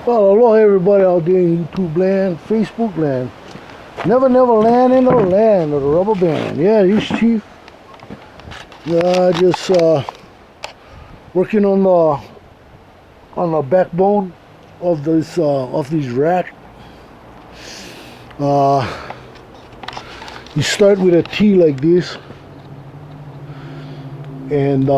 Well, aloha everybody out there in YouTube land, Facebook land. Never land in the land of the rubber band. Yeah, he's Chief. Just working on the backbone of this rack. You start with a T like this, and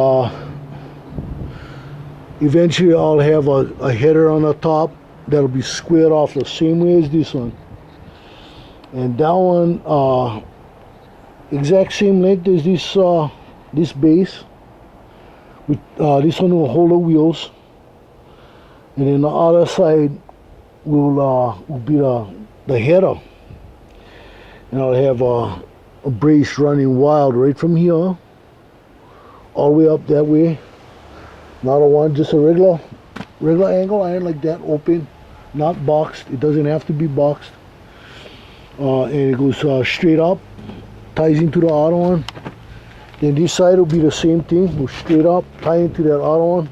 eventually I'll have a header on the top that'll be squared off the same way as this one, and that one exact same length as this base. With this one will hold the wheels, and then the other side will be the header, and I'll have a brace running wild right from here all the way up that way. Not a one, just a regular angle iron like that, open, not boxed. It doesn't have to be boxed. And it goes straight up, ties into the other one. Then this side will be the same thing, go straight up, tie into that other one.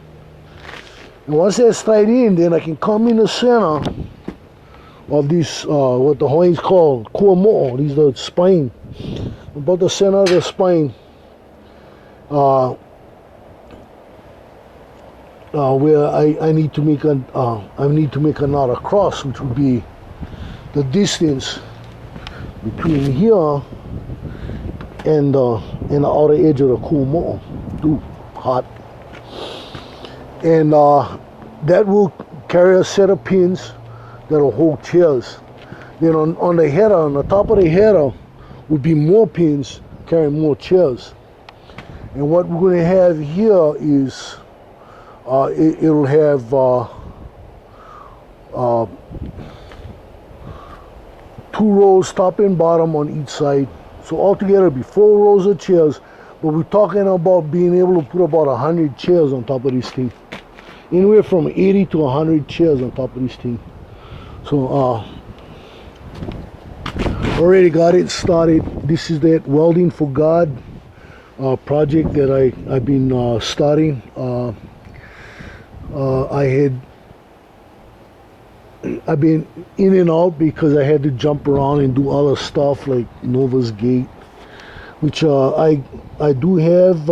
And once that's tied in, then I can come in the center of this, what the Hawaiians call Kuamo. These are the spine, about the center of the spine. Where I need to make another cross, which would be the distance between here and the outer edge of the Kuamo. Ooh, hot. And that will carry a set of pins that'll hold chairs. Then on the header, on the top of the header, would be more pins carrying more chairs. And what we're going to have here is it'll have two rows top and bottom on each side. So altogether it'll be 4 rows of chairs, but we're talking about being able to put about 100 chairs on top of this thing. Anywhere from 80 to 100 chairs on top of this thing. So already got it started. This is that Welding for God project that I've been starting. I've been in and out because I had to jump around and do other stuff like Nova's Gate, which I do have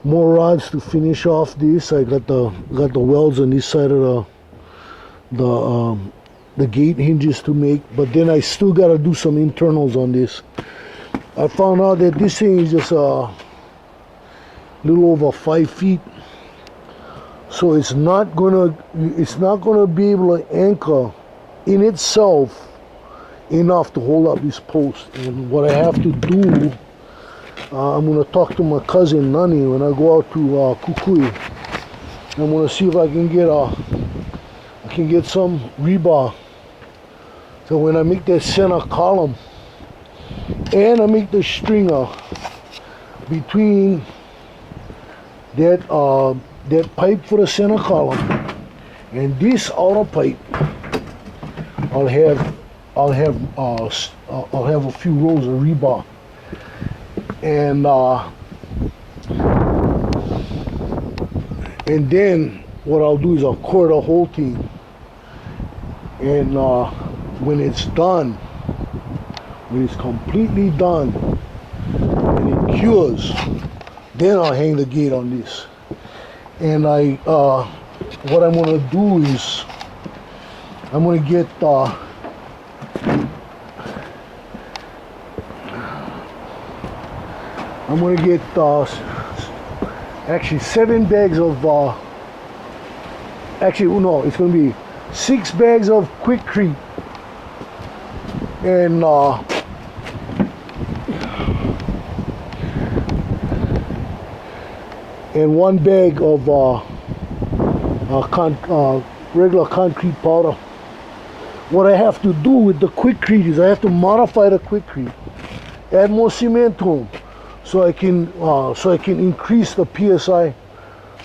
more rods to finish off this. I got the welds on this side of the gate hinges to make, but then I still got to do some internals on this. I found out that this thing is just a little over 5 feet. So it's not gonna be able to anchor in itself enough to hold up this post. And what I have to do, I'm gonna talk to my cousin Nani when I go out to Kukui. I'm gonna see if I can get some rebar. So when I make that center column and I make the stringer between that pipe for the center column and this outer pipe, I'll have a few rows of rebar, and then what I'll do is I'll core the whole thing, and when it's done, when it's completely done and it cures, then I'll hang the gate on this. And what I'm gonna do is I'm gonna get actually 7 bags of actually no, it's gonna be 6 bags of Quickcrete and and 1 bag of regular concrete powder. What I have to do with the Quickcrete is I have to modify the Quickcrete, add more cement to them, so I can increase the PSI,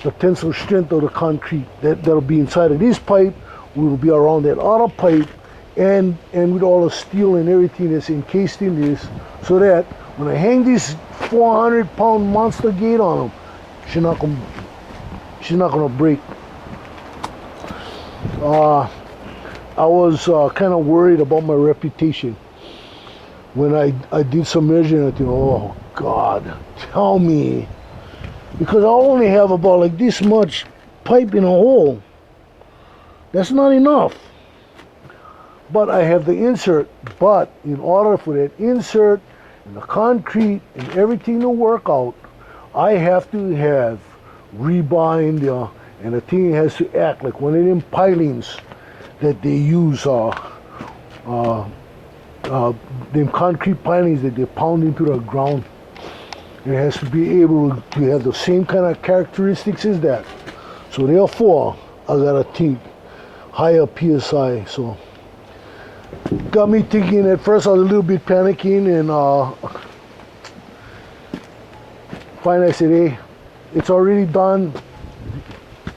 the tensile strength of the concrete that'll be inside of this pipe, will be around that other pipe, and with all the steel and everything that's encased in this, so that when I hang this 400-pound monster gate on them, she's not gonna break. I was kind of worried about my reputation when I did some measuring. I think, oh God, tell me, because I only have about like this much pipe in a hole. That's not enough. But I have the insert. But in order for that insert and the concrete and everything to work out, I have to have rebar in there, and the thing has to act like one of them pilings that they use, them concrete pilings that they pound into the ground. It has to be able to have the same kind of characteristics as that. So therefore, I gotta think higher PSI. So got me thinking. At first I was a little bit panicking, and finally I said, hey, it's already done.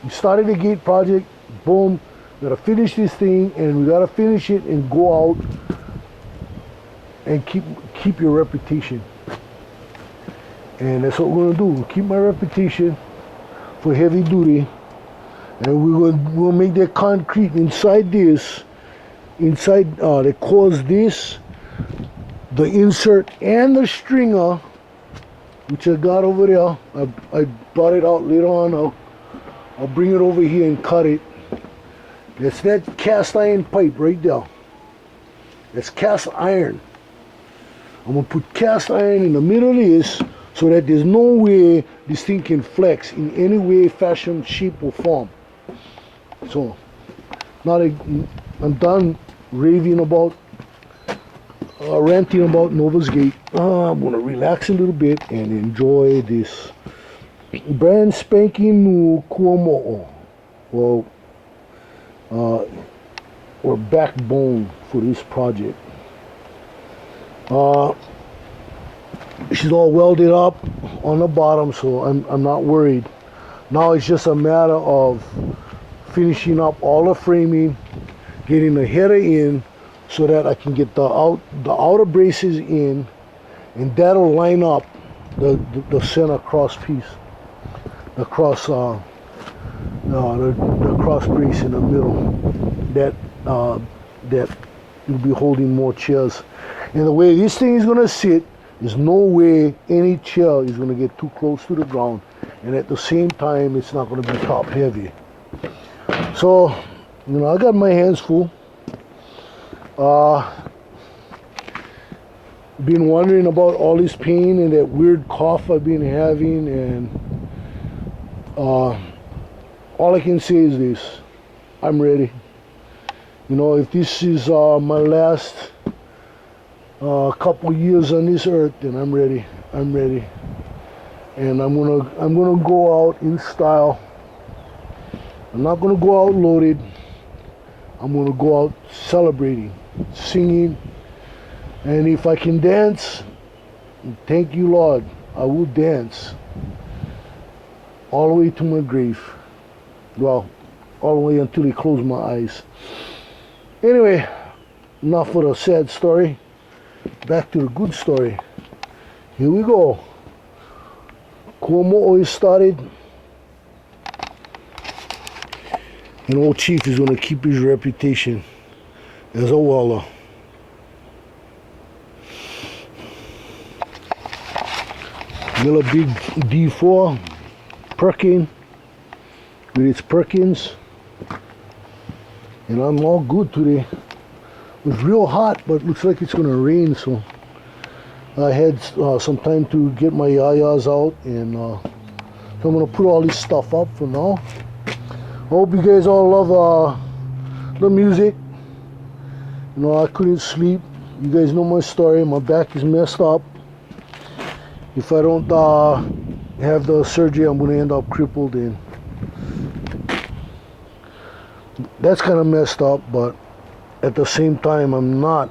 We started the gate project, boom, we gotta finish this thing, and we gotta finish it and go out and keep your reputation. And that's what we're gonna do. Keep my reputation for heavy duty, and we'll make that concrete inside this, that cause this, the insert and the stringer, which I got over there. I brought it out later on. I'll bring it over here and cut it. That's that cast iron pipe right there. That's cast iron. I'm gonna put cast iron in the middle of this so that there's no way this thing can flex in any way, fashion, shape, or form. So now I'm done raving about, ranting about Nova's Gate. I'm gonna relax a little bit and enjoy this brand spanking new Kuamo, or backbone for this project. She's all welded up on the bottom, so I'm not worried. Now it's just a matter of finishing up all the framing, getting the header in so that I can get the outer braces in, and that'll line up the center cross piece, the cross the cross brace in the middle, that will be holding more chairs. And the way this thing is gonna sit, there's no way any chair is gonna get too close to the ground, and at the same time it's not gonna be top heavy. So, you know, I got my hands full. Been wondering about all this pain and that weird cough I've been having, and all I can say is this: I'm ready. You know, if this is my last couple years on this earth, then I'm ready. I'm ready, and I'm gonna go out in style. I'm not gonna go out loaded. I'm gonna go out celebrating, singing, and if I can dance, thank you, Lord, I will dance all the way to my grave. Well, all the way until He close my eyes. Anyway, enough of the sad story. Back to the good story. Here we go. Kuamo always started. And old Chief is going to keep his reputation as a welder. Got a big D4 Perkin with its Perkins. And I'm all good today. It was real hot, but looks like it's going to rain, so I had some time to get my yayas out, and so I'm going to put all this stuff up for now. I hope you guys all love the music. You know, I couldn't sleep. You guys know my story. My back is messed up. If I don't have the surgery, I'm going to end up crippled, and that's kind of messed up. But at the same time, I'm not,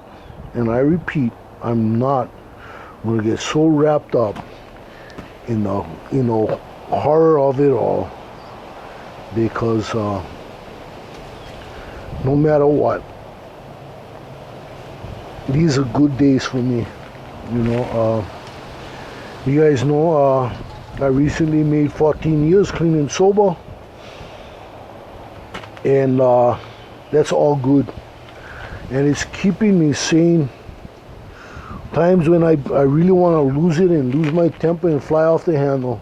and I repeat, I'm not going to get so wrapped up in the, you know, horror of it all. Because no matter what, these are good days for me. You know, you guys know I recently made 14 years clean and sober, and that's all good. And it's keeping me sane. Times when I really want to lose it and lose my temper and fly off the handle,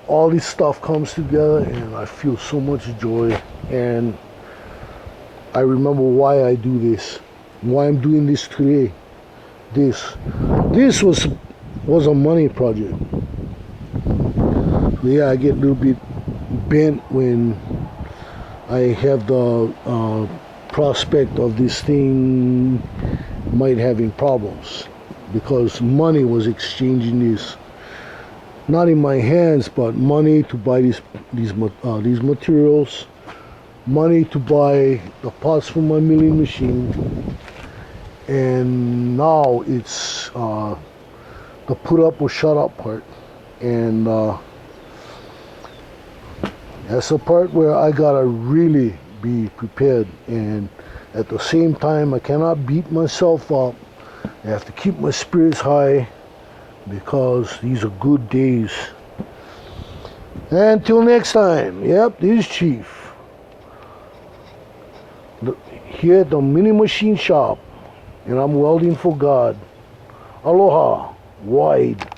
all this stuff comes together and I feel so much joy. And I remember why I do this, why I'm doing this today. This was a money project. Yeah, I get a little bit bent when I have the prospect of this thing might having problems, because money was exchanging this, not in my hands, but money to buy these materials, money to buy the parts for my milling machine, and now it's the put up or shut up part. And that's the part where I gotta really be prepared, and at the same time I cannot beat myself up. I have to keep my spirits high, because these are good days. Until next time, yep, this is Chief here at the mini machine shop, and I'm welding for God. Aloha, wide.